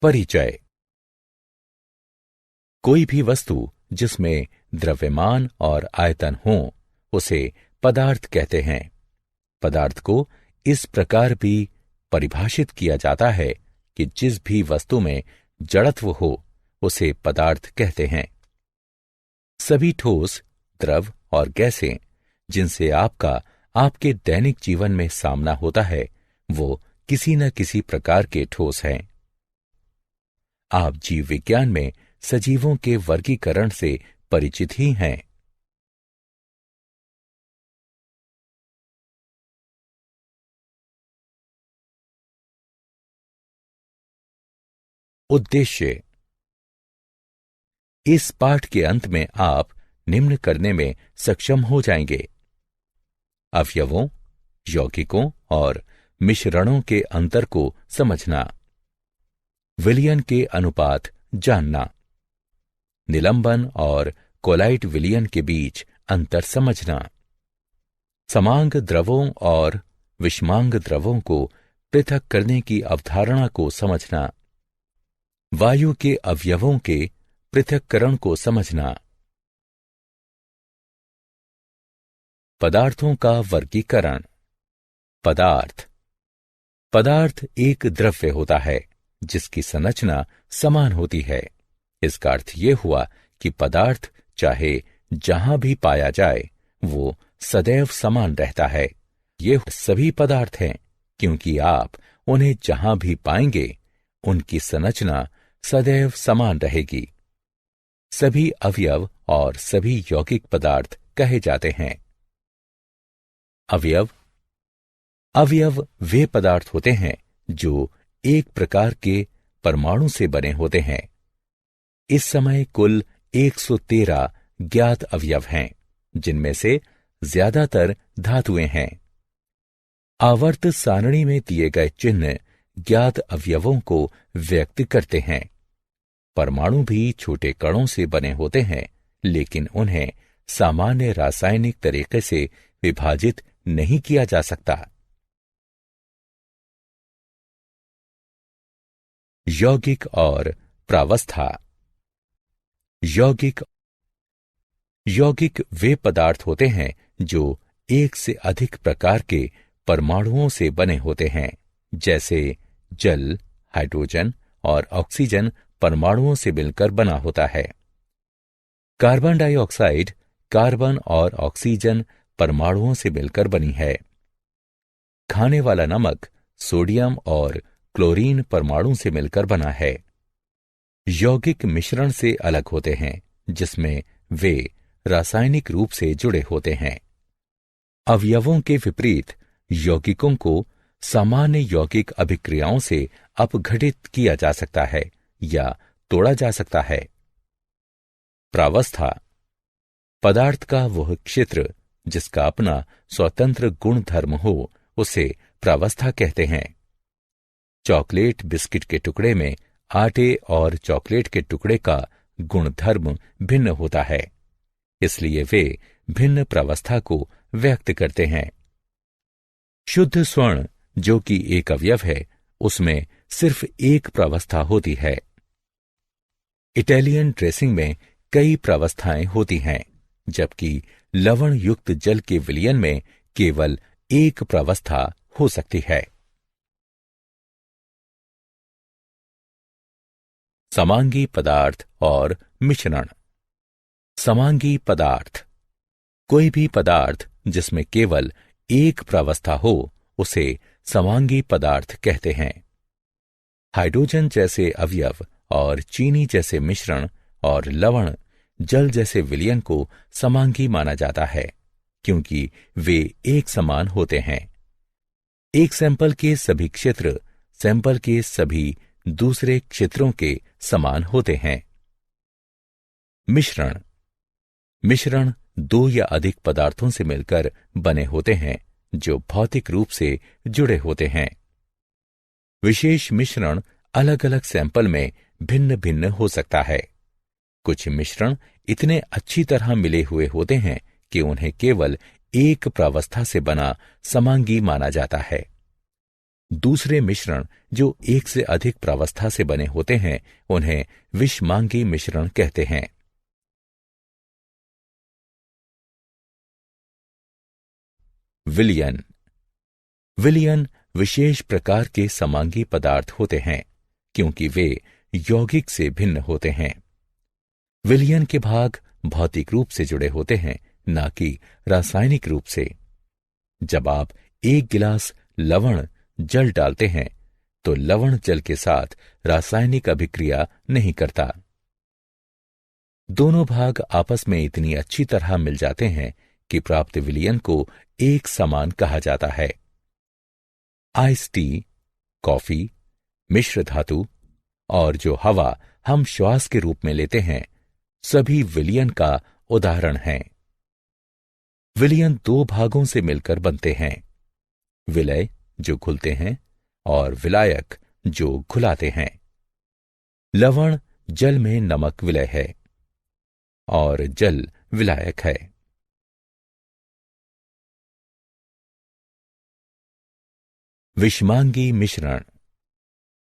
परिचय। कोई भी वस्तु जिसमें द्रव्यमान और आयतन हो उसे पदार्थ कहते हैं। पदार्थ को इस प्रकार भी परिभाषित किया जाता है कि जिस भी वस्तु में जड़त्व हो उसे पदार्थ कहते हैं। सभी ठोस, द्रव और गैसें जिनसे आपके दैनिक जीवन में सामना होता है वो किसी न किसी प्रकार के ठोस हैं। आप जीव विज्ञान में सजीवों के वर्गीकरण से परिचित ही हैं। उद्देश्य। इस पाठ के अंत में आप निम्न करने में सक्षम हो जाएंगे: अवयवों, यौगिकों और मिश्रणों के अंतर को समझना, विलयन के अनुपात जानना, निलंबन और कोलाइट विलयन के बीच अंतर समझना, समांग द्रवों और विषमांग द्रवों को पृथक करने की अवधारणा को समझना, वायु के अवयवों के पृथक्करण को समझना। पदार्थों का वर्गीकरण। पदार्थ एक द्रव्य होता है जिसकी संरचना समान होती है। इसका अर्थ ये हुआ कि पदार्थ चाहे जहां भी पाया जाए वो सदैव समान रहता है। ये सभी पदार्थ हैं क्योंकि आप उन्हें जहां भी पाएंगे उनकी संरचना सदैव समान रहेगी। सभी अवयव और सभी यौगिक पदार्थ कहे जाते हैं। अवयव वे पदार्थ होते हैं जो एक प्रकार के परमाणु से बने होते हैं। इस समय कुल 113 ज्ञात अवयव हैं, जिनमें से ज्यादातर धातुएं हैं। आवर्त सारणी में दिए गए चिन्ह ज्ञात अवयवों को व्यक्त करते हैं। परमाणु भी छोटे कणों से बने होते हैं, लेकिन उन्हें सामान्य रासायनिक तरीके से विभाजित नहीं किया जा सकता। यौगिक और प्रावस्था। यौगिक वे पदार्थ होते हैं जो एक से अधिक प्रकार के परमाणुओं से बने होते हैं, जैसे जल, हाइड्रोजन और ऑक्सीजन परमाणुओं से मिलकर बना होता है। कार्बन डाइऑक्साइड कार्बन और ऑक्सीजन परमाणुओं से मिलकर बनी है। खाने वाला नमक सोडियम और क्लोरीन परमाणु से मिलकर बना है। यौगिक मिश्रण से अलग होते हैं, जिसमें वे रासायनिक रूप से जुड़े होते हैं। अवयवों के विपरीत यौगिकों को सामान्य यौगिक अभिक्रियाओं से अपघटित किया जा सकता है या तोड़ा जा सकता है। प्रावस्था। पदार्थ का वह क्षेत्र जिसका अपना स्वतंत्र गुण धर्म हो उसे प्रावस्था कहते हैं। चॉकलेट बिस्किट के टुकड़े में आटे और चॉकलेट के टुकड़े का गुणधर्म भिन्न होता है, इसलिए वे भिन्न प्रावस्था को व्यक्त करते हैं। शुद्ध स्वर्ण जो कि एक अवयव है, उसमें सिर्फ एक प्रावस्था होती है। इटालियन ड्रेसिंग में कई प्रावस्थाएं होती हैं, जबकि लवण युक्त जल के विलयन में केवल एक प्रावस्था हो सकती है। समांगी पदार्थ और मिश्रण। समांगी पदार्थ। कोई भी पदार्थ जिसमें केवल एक प्रावस्था हो उसे समांगी पदार्थ कहते हैं। हाइड्रोजन जैसे अवयव और चीनी जैसे मिश्रण और लवण जल जैसे विलयन को समांगी माना जाता है, क्योंकि वे एक समान होते हैं। एक सैंपल के सभी क्षेत्र सैंपल के सभी दूसरे क्षेत्रों के समान होते हैं। मिश्रण दो या अधिक पदार्थों से मिलकर बने होते हैं जो भौतिक रूप से जुड़े होते हैं। विशेष मिश्रण अलग अलग सैंपल में भिन्न भिन्न हो सकता है। कुछ मिश्रण इतने अच्छी तरह मिले हुए होते हैं कि उन्हें केवल एक प्रावस्था से बना समांगी माना जाता है। दूसरे मिश्रण जो एक से अधिक प्रावस्था से बने होते हैं उन्हें विषमांगी मिश्रण कहते हैं। विलयन। विलयन विशेष प्रकार के समांगी पदार्थ होते हैं क्योंकि वे यौगिक से भिन्न होते हैं। विलयन के भाग भौतिक रूप से जुड़े होते हैं, न कि रासायनिक रूप से। जब आप एक गिलास लवण जल डालते हैं तो लवण जल के साथ रासायनिक अभिक्रिया नहीं करता। दोनों भाग आपस में इतनी अच्छी तरह मिल जाते हैं कि प्राप्त विलयन को एक समान कहा जाता है। आइस टी, कॉफी, मिश्र धातु और जो हवा हम श्वास के रूप में लेते हैं सभी विलयन का उदाहरण हैं। विलयन दो भागों से मिलकर बनते हैं, विलय जो घुलते हैं और विलायक जो घुलाते हैं। लवण जल में नमक विलय है और जल विलायक है। विषमांगी मिश्रण।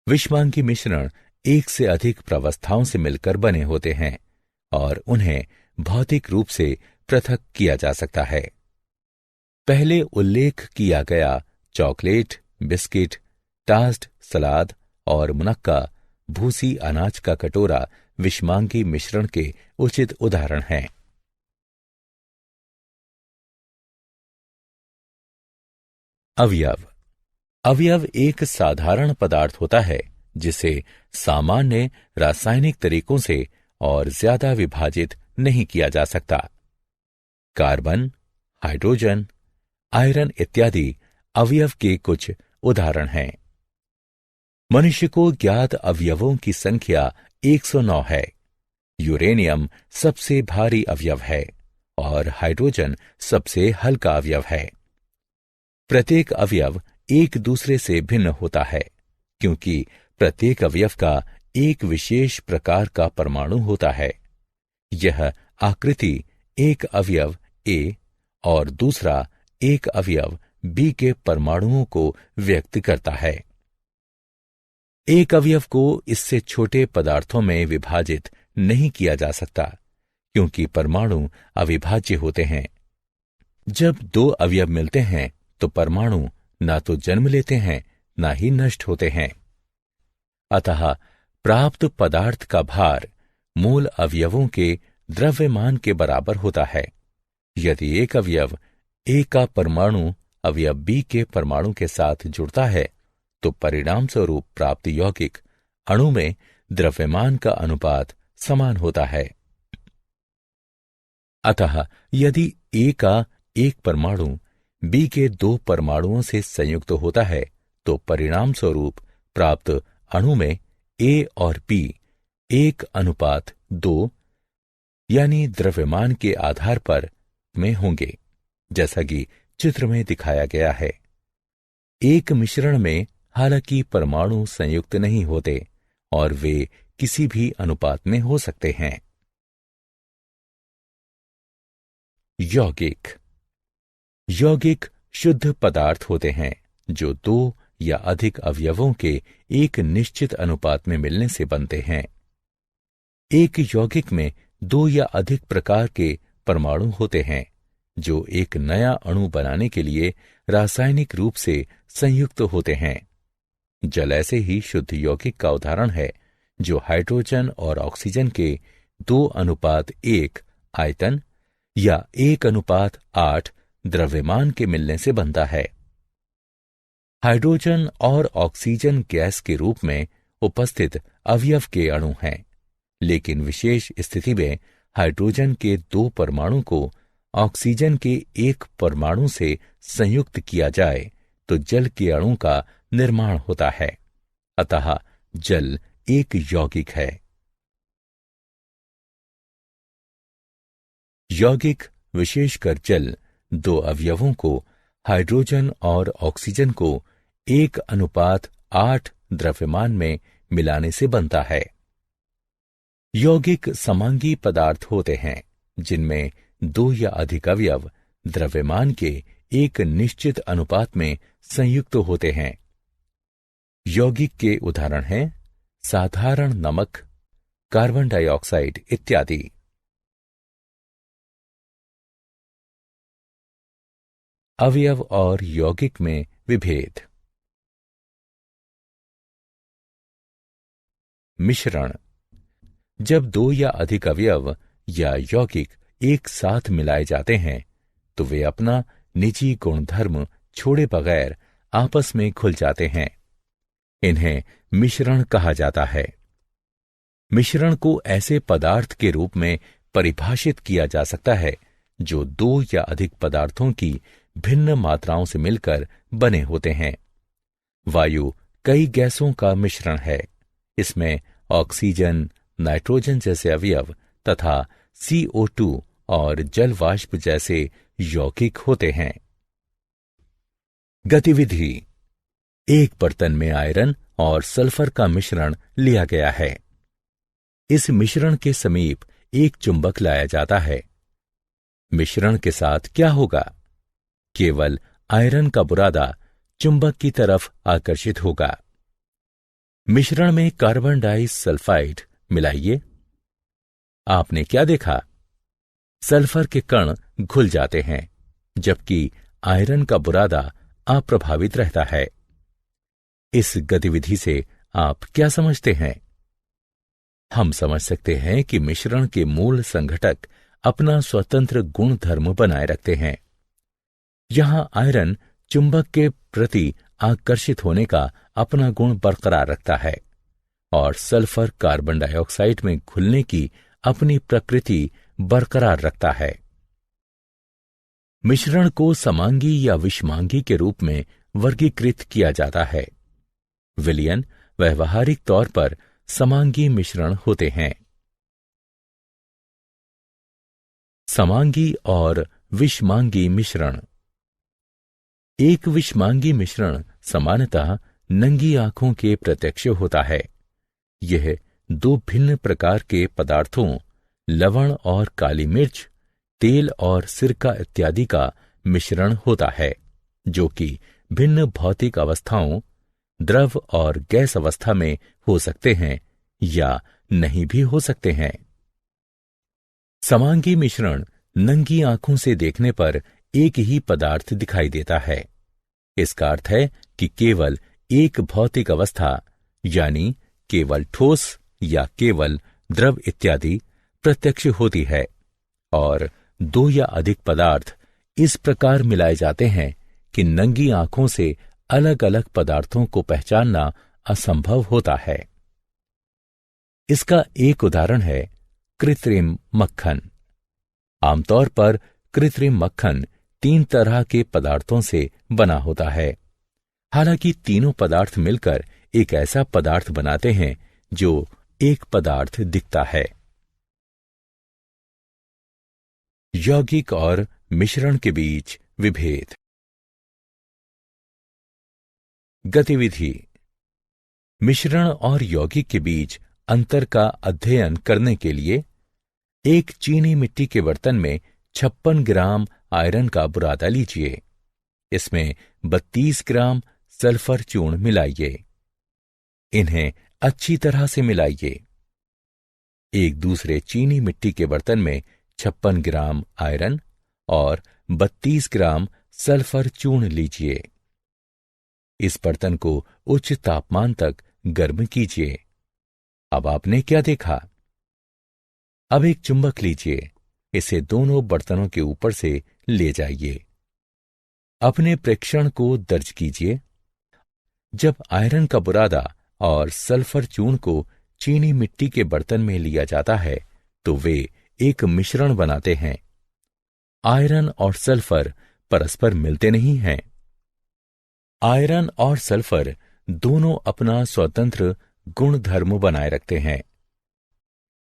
विषमांगी मिश्रण एक से अधिक प्रावस्थाओं से मिलकर बने होते हैं और उन्हें भौतिक रूप से पृथक किया जा सकता है। पहले उल्लेख किया गया चॉकलेट, बिस्किट, टास्ट, सलाद और मुनक्का भूसी अनाज का कटोरा विषमांगी मिश्रण के उचित उदाहरण हैं। अवयव। अवयव एक साधारण पदार्थ होता है जिसे सामान्य रासायनिक तरीकों से और ज्यादा विभाजित नहीं किया जा सकता। कार्बन, हाइड्रोजन, आयरन इत्यादि अवयव के कुछ उदाहरण हैं। मनुष्य को ज्ञात अवयवों की संख्या 109 है। यूरेनियम सबसे भारी अवयव है और हाइड्रोजन सबसे हल्का अवयव है। प्रत्येक अवयव एक दूसरे से भिन्न होता है क्योंकि प्रत्येक अवयव का एक विशेष प्रकार का परमाणु होता है। यह आकृति एक अवयव ए और दूसरा एक अवयव बी के परमाणुओं को व्यक्त करता है। एक अवयव को इससे छोटे पदार्थों में विभाजित नहीं किया जा सकता क्योंकि परमाणु अविभाज्य होते हैं। जब दो अवयव मिलते हैं तो परमाणु ना तो जन्म लेते हैं ना ही नष्ट होते हैं। अतः प्राप्त पदार्थ का भार मूल अवयवों के द्रव्यमान के बराबर होता है। यदि एक अवयव ए का परमाणु अवयव बी के परमाणु के साथ जुड़ता है तो परिणाम स्वरूप प्राप्त यौगिक अणु में द्रव्यमान का अनुपात समान होता है। अतः यदि ए का एक परमाणु बी के दो परमाणुओं से संयुक्त होता है तो परिणाम स्वरूप प्राप्त अणु में ए और बी 1:2 यानी द्रव्यमान के आधार पर में होंगे, जैसा कि चित्र में दिखाया गया है। एक मिश्रण में हालांकि परमाणु संयुक्त नहीं होते और वे किसी भी अनुपात में हो सकते हैं। यौगिक। यौगिक शुद्ध पदार्थ होते हैं जो दो या अधिक अवयवों के एक निश्चित अनुपात में मिलने से बनते हैं। एक यौगिक में दो या अधिक प्रकार के परमाणु होते हैं जो एक नया अणु बनाने के लिए रासायनिक रूप से संयुक्त होते हैं। जल ऐसे ही शुद्ध यौगिक का उदाहरण है जो हाइड्रोजन और ऑक्सीजन के 2:1 आयतन या 1:8 द्रव्यमान के मिलने से बनता है। हाइड्रोजन और ऑक्सीजन गैस के रूप में उपस्थित अवयव के अणु हैं, लेकिन विशेष स्थिति में हाइड्रोजन के 2 परमाणु को ऑक्सीजन के 1 परमाणु से संयुक्त किया जाए तो जल के अणु का निर्माण होता है। अतः जल एक यौगिक है। यौगिक विशेषकर जल 2 अवयवों को हाइड्रोजन और ऑक्सीजन को 1:8 द्रव्यमान में मिलाने से बनता है। यौगिक समांगी पदार्थ होते हैं जिनमें 2 या अधिक अवयव द्रव्यमान के एक निश्चित अनुपात में संयुक्त होते हैं। यौगिक के उदाहरण हैं साधारण नमक, कार्बन डाइऑक्साइड इत्यादि। अवयव और यौगिक में विभेद। मिश्रण। जब दो या अधिक अवयव या यौगिक एक साथ मिलाए जाते हैं तो वे अपना निजी गुणधर्म छोड़े बगैर आपस में घुल जाते हैं। इन्हें मिश्रण कहा जाता है। मिश्रण को ऐसे पदार्थ के रूप में परिभाषित किया जा सकता है जो दो या अधिक पदार्थों की भिन्न मात्राओं से मिलकर बने होते हैं। वायु कई गैसों का मिश्रण है। इसमें ऑक्सीजन, नाइट्रोजन जैसे अवयव तथा CO2 और जल वाष्प जैसे यौगिक होते हैं। गतिविधि। एक बर्तन में आयरन और सल्फर का मिश्रण लिया गया है। इस मिश्रण के समीप एक चुंबक लाया जाता है। मिश्रण के साथ क्या होगा? केवल आयरन का बुरादा चुंबक की तरफ आकर्षित होगा। मिश्रण में कार्बन डाइसल्फाइड मिलाइए। आपने क्या देखा? सल्फर के कण घुल जाते हैं, जबकि आयरन का बुरादा अप्रभावित रहता है। इस गतिविधि से आप क्या समझते हैं? हम समझ सकते हैं कि मिश्रण के मूल संघटक अपना स्वतंत्र गुण धर्म बनाए रखते हैं। यहां आयरन चुंबक के प्रति आकर्षित होने का अपना गुण बरकरार रखता है और सल्फर कार्बन डाइऑक्साइड में घुलने की अपनी प्रकृति बरकरार रखता है। मिश्रण को समांगी या विषमांगी के रूप में वर्गीकृत किया जाता है। विलयन व्यावहारिक तौर पर समांगी मिश्रण होते हैं। समांगी और विषमांगी मिश्रण। एक विषमांगी मिश्रण सामान्यतः नंगी आंखों के प्रत्यक्ष होता है। यह दो भिन्न प्रकार के पदार्थों लवण और काली मिर्च, तेल और सिरका इत्यादि का मिश्रण होता है, जो कि भिन्न भौतिक अवस्थाओं द्रव और गैस अवस्था में हो सकते हैं या नहीं भी हो सकते हैं। समांगी मिश्रण नंगी आंखों से देखने पर एक ही पदार्थ दिखाई देता है। इसका अर्थ है कि केवल एक भौतिक अवस्था यानी केवल ठोस या केवल द्रव इत्यादि प्रत्यक्ष होती है और दो या अधिक पदार्थ इस प्रकार मिलाए जाते हैं कि नंगी आंखों से अलग अलग पदार्थों को पहचानना असंभव होता है। इसका एक उदाहरण है कृत्रिम मक्खन। आमतौर पर कृत्रिम मक्खन 3 तरह के पदार्थों से बना होता है। हालांकि तीनों पदार्थ मिलकर एक ऐसा पदार्थ बनाते हैं जो एक पदार्थ दिखता है। यौगिक और मिश्रण के बीच विभेद। गतिविधि। मिश्रण और यौगिक के बीच अंतर का अध्ययन करने के लिए एक चीनी मिट्टी के बर्तन में 56 ग्राम आयरन का बुरादा लीजिए। इसमें 32 ग्राम सल्फर चूर्ण मिलाइए। इन्हें अच्छी तरह से मिलाइए। एक दूसरे चीनी मिट्टी के बर्तन में 56 ग्राम आयरन और 32 ग्राम सल्फर चूर्ण लीजिए। इस बर्तन को उच्च तापमान तक गर्म कीजिए। अब आपने क्या देखा? अब एक चुंबक लीजिए। इसे दोनों बर्तनों के ऊपर से ले जाइए। अपने प्रेक्षण को दर्ज कीजिए। जब आयरन का बुरादा और सल्फर चूर्ण को चीनी मिट्टी के बर्तन में लिया जाता है तो वे एक मिश्रण बनाते हैं। आयरन और सल्फर परस्पर मिलते नहीं हैं। आयरन और सल्फर दोनों अपना स्वतंत्र गुण धर्म बनाए रखते हैं।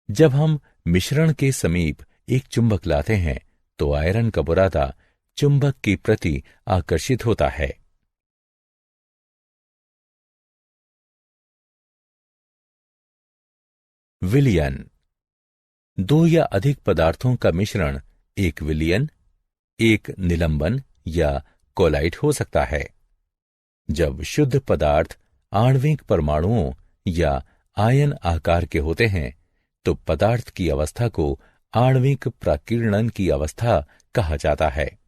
जब हम मिश्रण के समीप एक चुंबक लाते हैं तो आयरन का बुरादा चुंबक के प्रति आकर्षित होता है। विलयन। दो या अधिक पदार्थों का मिश्रण एक विलयन, एक निलंबन या कोलाइड हो सकता है। जब शुद्ध पदार्थ आणविक परमाणुओं या आयन आकार के होते हैं, तो पदार्थ की अवस्था को आणविक प्राकीर्णन की अवस्था कहा जाता है।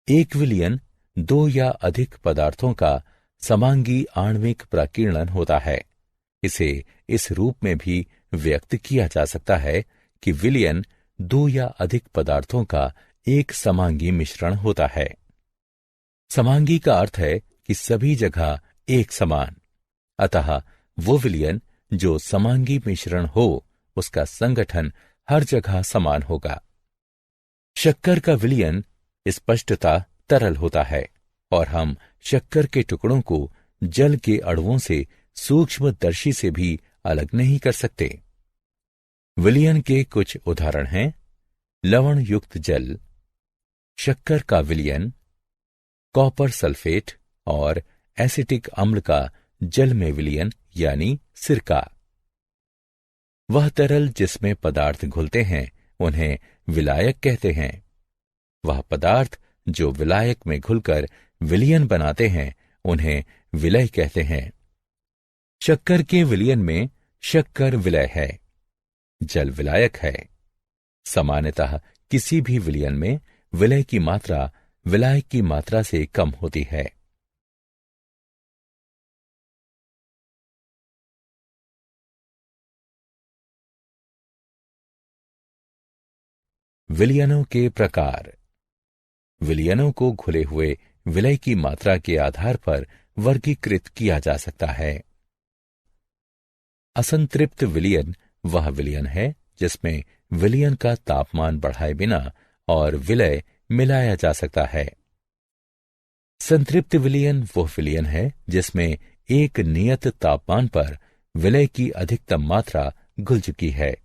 एक विलयन दो या अधिक पदार्थों का समांगी आणविक प्राकीर्णन होता है। इसे इस रूप में भी व्यक्त किया जा सकता है कि विलयन दो या अधिक पदार्थों का एक समांगी मिश्रण होता है। समांगी का अर्थ है कि सभी जगह एक समान, अतः वो विलयन जो समांगी मिश्रण हो, उसका संगठन हर जगह समान होगा। शक्कर का विलयन स्पष्टता तरल होता है और हम शक्कर के टुकड़ों को जल के अणुओं से सूक्ष्मदर्शी से भी अलग नहीं कर सकते। विलयन के कुछ उदाहरण हैं लवण युक्त जल, शक्कर का विलयन, कॉपर सल्फेट और एसिटिक अम्ल का जल में विलयन यानी सिरका। वह तरल जिसमें पदार्थ घुलते हैं उन्हें विलायक कहते हैं। वह पदार्थ जो विलायक में घुलकर विलयन बनाते हैं उन्हें विलय कहते हैं। शक्कर के विलयन में शक्कर विलय है, जल विलायक है। सामान्यतः किसी भी विलयन में विलय की मात्रा विलायक की मात्रा से कम होती है। विलयनों के प्रकार। विलयनों को घुले हुए विलय की मात्रा के आधार पर वर्गीकृत किया जा सकता है। असंतृप्त विलयन वह विलयन है जिसमें विलयन का तापमान बढ़ाए बिना और विलय मिलाया जा सकता है। संतृप्त विलयन वह विलयन है जिसमें एक नियत तापमान पर विलय की अधिकतम मात्रा घुल चुकी है।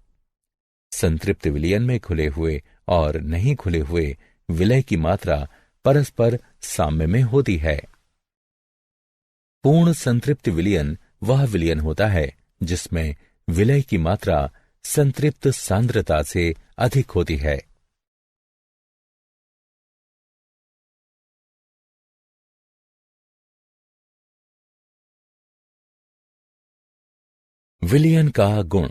संतृप्त विलयन में घुले हुए और नहीं घुले हुए विलय की मात्रा परस्पर साम्य में होती है। पूर्ण संतृप्त विलयन वह विलयन होता है जिसमें विलय की मात्रा संतृप्त सांद्रता से अधिक होती है। विलयन का गुण।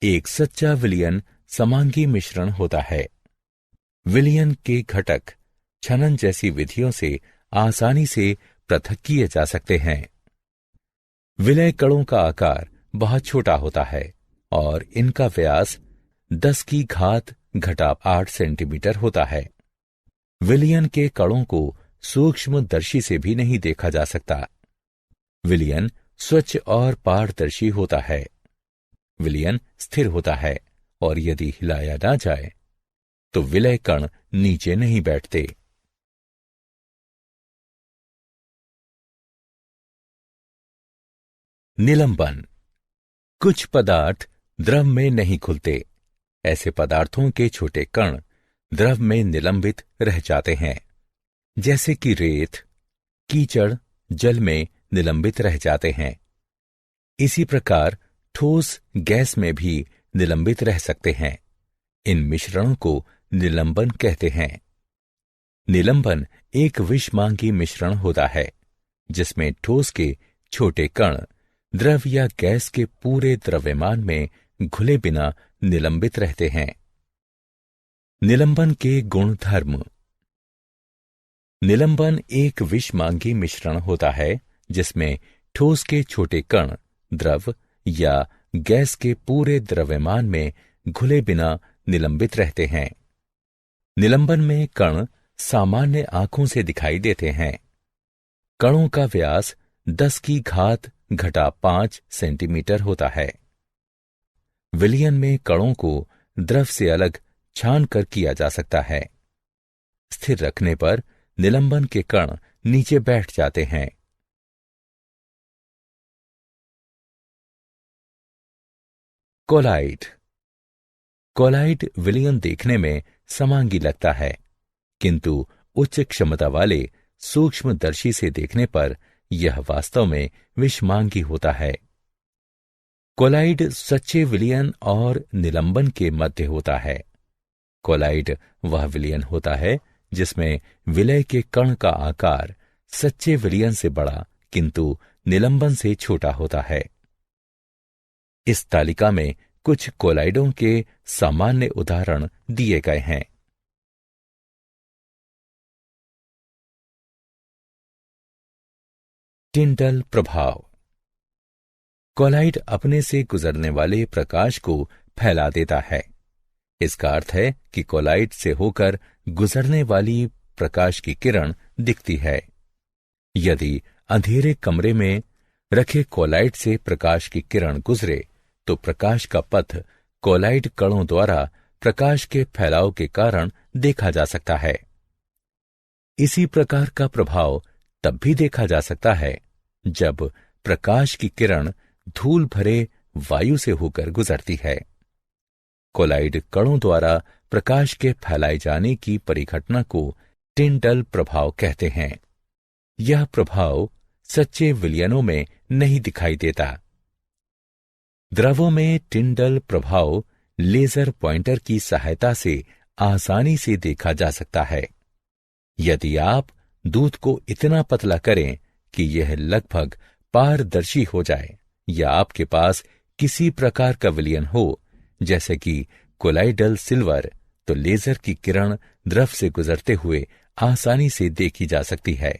एक सच्चा विलयन समांगी मिश्रण होता है। विलयन के घटक छनन जैसी विधियों से आसानी से पृथक किए जा सकते हैं। विलय कणों का आकार बहुत छोटा होता है और इनका व्यास 10⁻8 सेंटीमीटर होता है। विलयन के कणों को सूक्ष्मदर्शी से भी नहीं देखा जा सकता। विलयन स्वच्छ और पारदर्शी होता है। विलयन स्थिर होता है और यदि हिलाया ना जाए तो विलय कण नीचे नहीं बैठते। निलंबन। कुछ पदार्थ द्रव में नहीं घुलते। ऐसे पदार्थों के छोटे कण द्रव में निलंबित रह जाते हैं, जैसे कि रेत, कीचड़ जल में निलंबित रह जाते हैं। इसी प्रकार ठोस गैस में भी निलंबित रह सकते हैं। इन मिश्रणों को निलंबन कहते हैं। निलंबन एक विषमांगी मिश्रण होता है जिसमें ठोस के छोटे कण द्रव या गैस के पूरे द्रव्यमान में घुले बिना निलंबित रहते हैं। निलंबन के गुण धर्म। निलंबन एक विषमांगी मिश्रण होता है जिसमें ठोस के छोटे कण द्रव या गैस के पूरे द्रव्यमान में घुले बिना निलंबित रहते हैं। निलंबन में कण सामान्य आंखों से दिखाई देते हैं। कणों का व्यास 10⁻5 सेंटीमीटर होता है। विलयन में कणों को द्रव से अलग छान कर किया जा सकता है। स्थिर रखने पर निलंबन के कण नीचे बैठ जाते हैं। कोलाइड। कोलाइड विलयन देखने में समांगी लगता है, किंतु उच्च क्षमता वाले सूक्ष्मदर्शी से देखने पर यह वास्तव में विषमांगी होता है। कोलाइड सच्चे विलयन और निलंबन के मध्य होता है। कोलाइड वह विलयन होता है जिसमें विलय के कण का आकार सच्चे विलयन से बड़ा किंतु निलंबन से छोटा होता है। इस तालिका में कुछ कोलाइडों के सामान्य उदाहरण दिए गए हैं। टिंडल प्रभाव। कोलाइड अपने से गुजरने वाले प्रकाश को फैला देता है। इसका अर्थ है कि कोलाइड से होकर गुजरने वाली प्रकाश की किरण दिखती है। यदि अंधेरे कमरे में रखे कोलाइड से प्रकाश की किरण गुजरे तो प्रकाश का पथ कोलाइड कणों द्वारा प्रकाश के फैलाव के कारण देखा जा सकता है। इसी प्रकार का प्रभाव तब भी देखा जा सकता है जब प्रकाश की किरण धूल भरे वायु से होकर गुजरती है। कोलाइड कणों द्वारा प्रकाश के फैलाए जाने की परिघटना को टिंडल प्रभाव कहते हैं। यह प्रभाव सच्चे विलयनों में नहीं दिखाई देता। द्रवों में टिंडल प्रभाव लेजर पॉइंटर की सहायता से आसानी से देखा जा सकता है। यदि आप दूध को इतना पतला करें कि यह लगभग पारदर्शी हो जाए या आपके पास किसी प्रकार का विलयन हो जैसे कि कोलाइडल सिल्वर, तो लेजर की किरण द्रव से गुजरते हुए आसानी से देखी जा सकती है।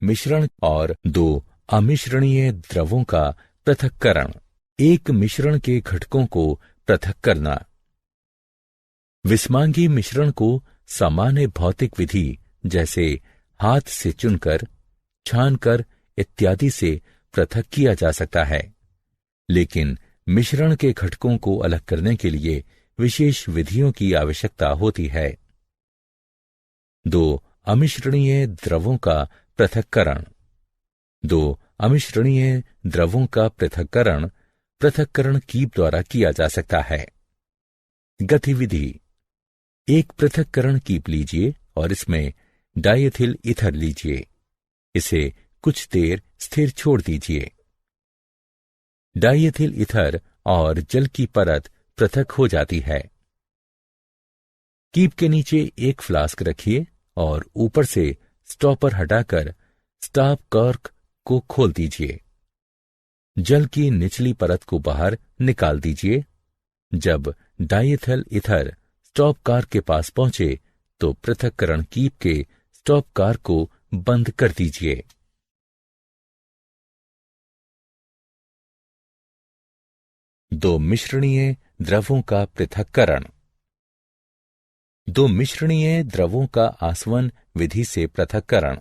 मिश्रण और दो अमिश्रणीय द्रवों का पृथक्करण। एक मिश्रण के घटकों को पृथक करना। विस्मांगी मिश्रण को सामान्य भौतिक विधि जैसे हाथ से चुनकर, छानकर इत्यादि से पृथक किया जा सकता है, लेकिन मिश्रण के घटकों को अलग करने के लिए विशेष विधियों की आवश्यकता होती है। दो अमिश्रणीय द्रवों का पृथक्करण। दो अमिश्रणीय द्रवों का पृथक्करण कीप द्वारा किया जा सकता है। गतिविधि। एक पृथक्करण कीप लीजिए और इसमें डाइएथिल ईथर लीजिए। इसे कुछ देर स्थिर छोड़ दीजिए। डाइएथिल ईथर और जल की परत पृथक हो जाती है। कीप के नीचे एक फ्लास्क रखिए और ऊपर से स्टॉपर हटाकर स्टॉप कॉर्क को खोल दीजिए। जल की निचली परत को बाहर निकाल दीजिए। जब डाइएथिल ईथर स्टॉप कॉर्क के पास पहुंचे तो पृथक्करण कीप के स्टॉप कॉर्क को बंद कर दीजिए। दो मिश्रणीय द्रवों का पृथक्करण। दो मिश्रणीय द्रवों का आसवन विधि से पृथक्करण।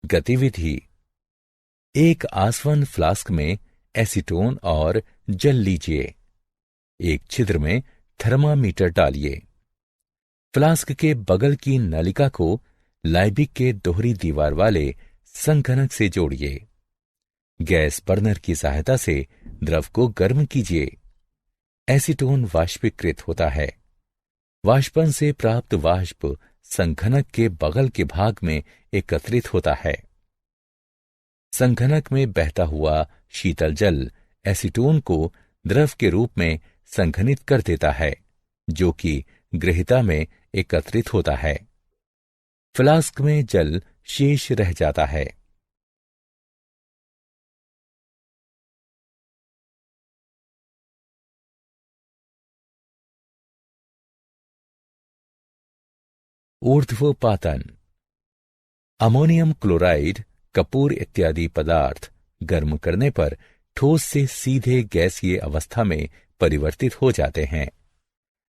गतिविधि। एक आसवन फ्लास्क में एसीटोन और जल लीजिए। एक छिद्र में थर्मामीटर डालिए। फ्लास्क के बगल की नलिका को लाइबिक के दोहरी दीवार वाले संघनक से जोड़िए। गैस बर्नर की सहायता से द्रव को गर्म कीजिए। एसीटोन वाष्पीकृत होता है। वाष्पन से प्राप्त वाष्प संघनक के बगल के भाग में एकत्रित होता है। संघनक में बहता हुआ शीतल जल एसीटोन को द्रव के रूप में संघनित कर देता है, जो कि गृहीता में एकत्रित होता है। फ्लास्क में जल शेष रह जाता है। ऊर्ध्वपातन। अमोनियम क्लोराइड, कपूर इत्यादि पदार्थ गर्म करने पर ठोस से सीधे गैसीय अवस्था में परिवर्तित हो जाते हैं।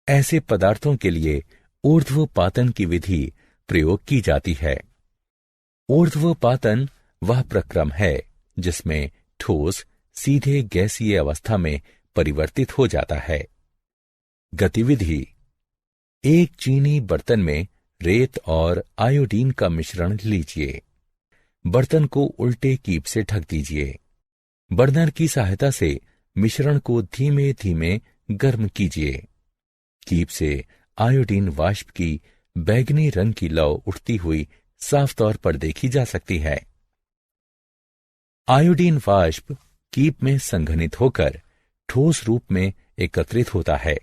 ऐसे पदार्थों के लिए ऊर्ध्वपातन की विधि प्रयोग की जाती है। ऊर्ध्वपातन वह प्रक्रम है जिसमें ठोस सीधे गैसीय अवस्था में परिवर्तित हो जाता है। गतिविधि। एक चीनी बर्तन में रेत और आयोडीन का मिश्रण लीजिए। बर्तन को उल्टे कीप से ढक दीजिए। बर्नर की सहायता से मिश्रण को धीमे धीमे गर्म कीजिए। कीप से आयोडीन वाष्प की बैंगनी रंग की लौ उठती हुई साफ तौर पर देखी जा सकती है। आयोडीन वाष्प कीप में संघनित होकर ठोस रूप में एकत्रित होता है।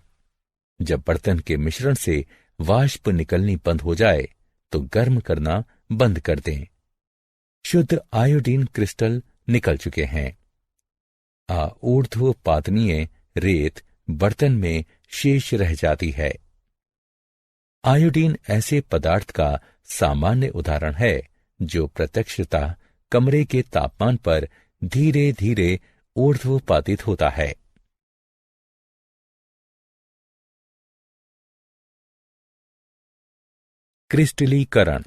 जब बर्तन के मिश्रण से वाष्प निकलनी बंद हो जाए तो गर्म करना बंद कर दें। शुद्ध आयोडीन क्रिस्टल निकल चुके हैं। ऊर्ध्वपातनीय रेत बर्तन में शेष रह जाती है। आयोडीन ऐसे पदार्थ का सामान्य उदाहरण है जो प्रत्यक्षतः कमरे के तापमान पर धीरे धीरे ऊर्ध्वपातित होता है। क्रिस्टलीकरण।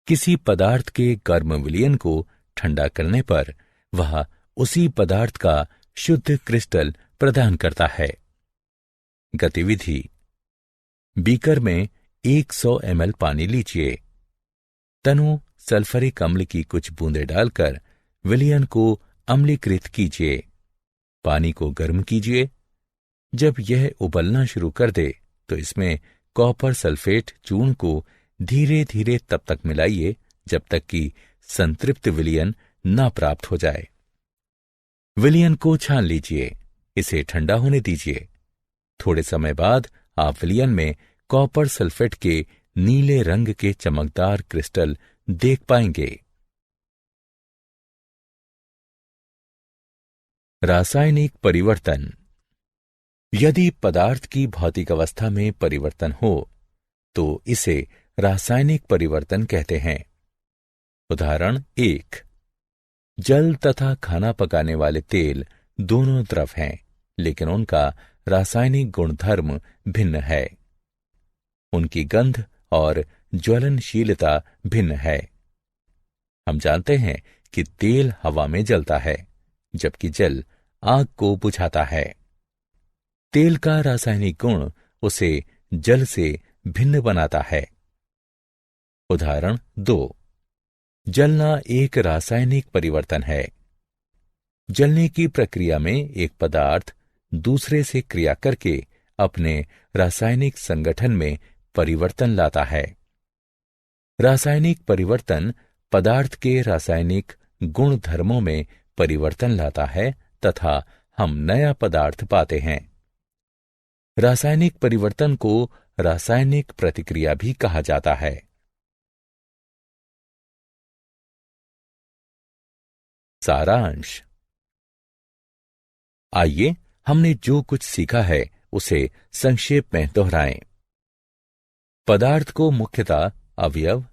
किसी पदार्थ के गर्म विलयन को ठंडा करने पर वह उसी पदार्थ का शुद्ध क्रिस्टल प्रदान करता है। गतिविधि। बीकर में 100 ml पानी लीजिए। तनु सल्फरिक अम्ल की कुछ बूंदें डालकर विलयन को अम्लीकृत कीजिए। पानी को गर्म कीजिए। जब यह उबलना शुरू कर दे तो इसमें कॉपर सल्फेट चूर्ण को धीरे धीरे तब तक मिलाइए जब तक कि संतृप्त विलयन न प्राप्त हो जाए। विलयन को छान लीजिए। इसे ठंडा होने दीजिए। थोड़े समय बाद आप विलयन में कॉपर सल्फेट के नीले रंग के चमकदार क्रिस्टल देख पाएंगे। रासायनिक परिवर्तन। यदि पदार्थ की भौतिक अवस्था में परिवर्तन हो तो इसे रासायनिक परिवर्तन कहते हैं। उदाहरण 1। जल तथा खाना पकाने वाले तेल दोनों द्रव हैं, लेकिन उनका रासायनिक गुणधर्म भिन्न है। उनकी गंध और ज्वलनशीलता भिन्न है। हम जानते हैं कि तेल हवा में जलता है, जबकि जल आग को बुझाता है। तेल का रासायनिक गुण उसे जल से भिन्न बनाता है। उदाहरण 2। जलना एक रासायनिक परिवर्तन है। जलने की प्रक्रिया में एक पदार्थ दूसरे से क्रिया करके अपने रासायनिक संगठन में परिवर्तन लाता है। रासायनिक परिवर्तन पदार्थ के रासायनिक गुणधर्मों में परिवर्तन लाता है तथा हम नया पदार्थ पाते हैं। रासायनिक परिवर्तन को रासायनिक प्रतिक्रिया भी कहा जाता है। सारांश। आइए हमने जो कुछ सीखा है उसे संक्षेप में दोहराएं। पदार्थ को मुख्यतः अवयव,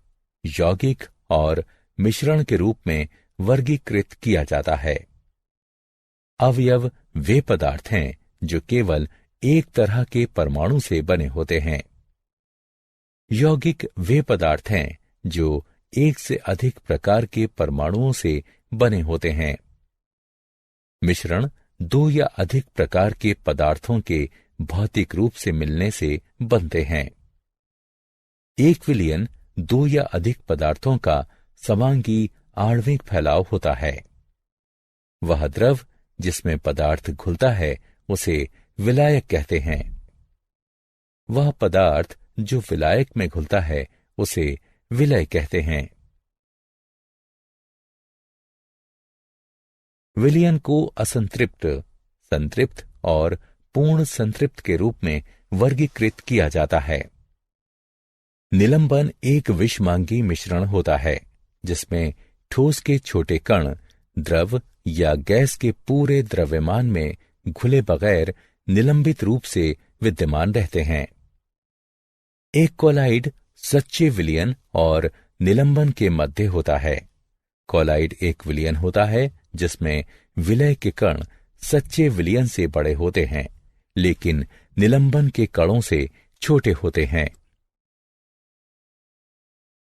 यौगिक और मिश्रण के रूप में वर्गीकृत किया जाता है। अवयव वे पदार्थ हैं जो केवल एक तरह के परमाणु से बने होते हैं। यौगिक वे पदार्थ हैं जो एक से अधिक प्रकार के परमाणुओं से बने होते हैं। मिश्रण दो या अधिक प्रकार के पदार्थों के भौतिक रूप से मिलने से बनते हैं। एक विलयन दो या अधिक पदार्थों का समांगी आणविक फैलाव होता है। वह द्रव जिसमें पदार्थ घुलता है उसे विलायक कहते हैं। वह पदार्थ जो विलायक में घुलता है उसे विलय कहते हैं। विलयन को असंतृप्त, संतृप्त और पूर्ण संतृप्त के रूप में वर्गीकृत किया जाता है। निलंबन एक विषमांगी मिश्रण होता है जिसमें ठोस के छोटे कण द्रव या गैस के पूरे द्रव्यमान में घुले बगैर निलंबित रूप से विद्यमान रहते हैं। एक कोलाइड सच्चे विलयन और निलंबन के मध्य होता है। कोलाइड एक विलयन होता है जिसमें विलय के कण सच्चे विलयन से बड़े होते हैं, लेकिन निलंबन के कणों से छोटे होते हैं।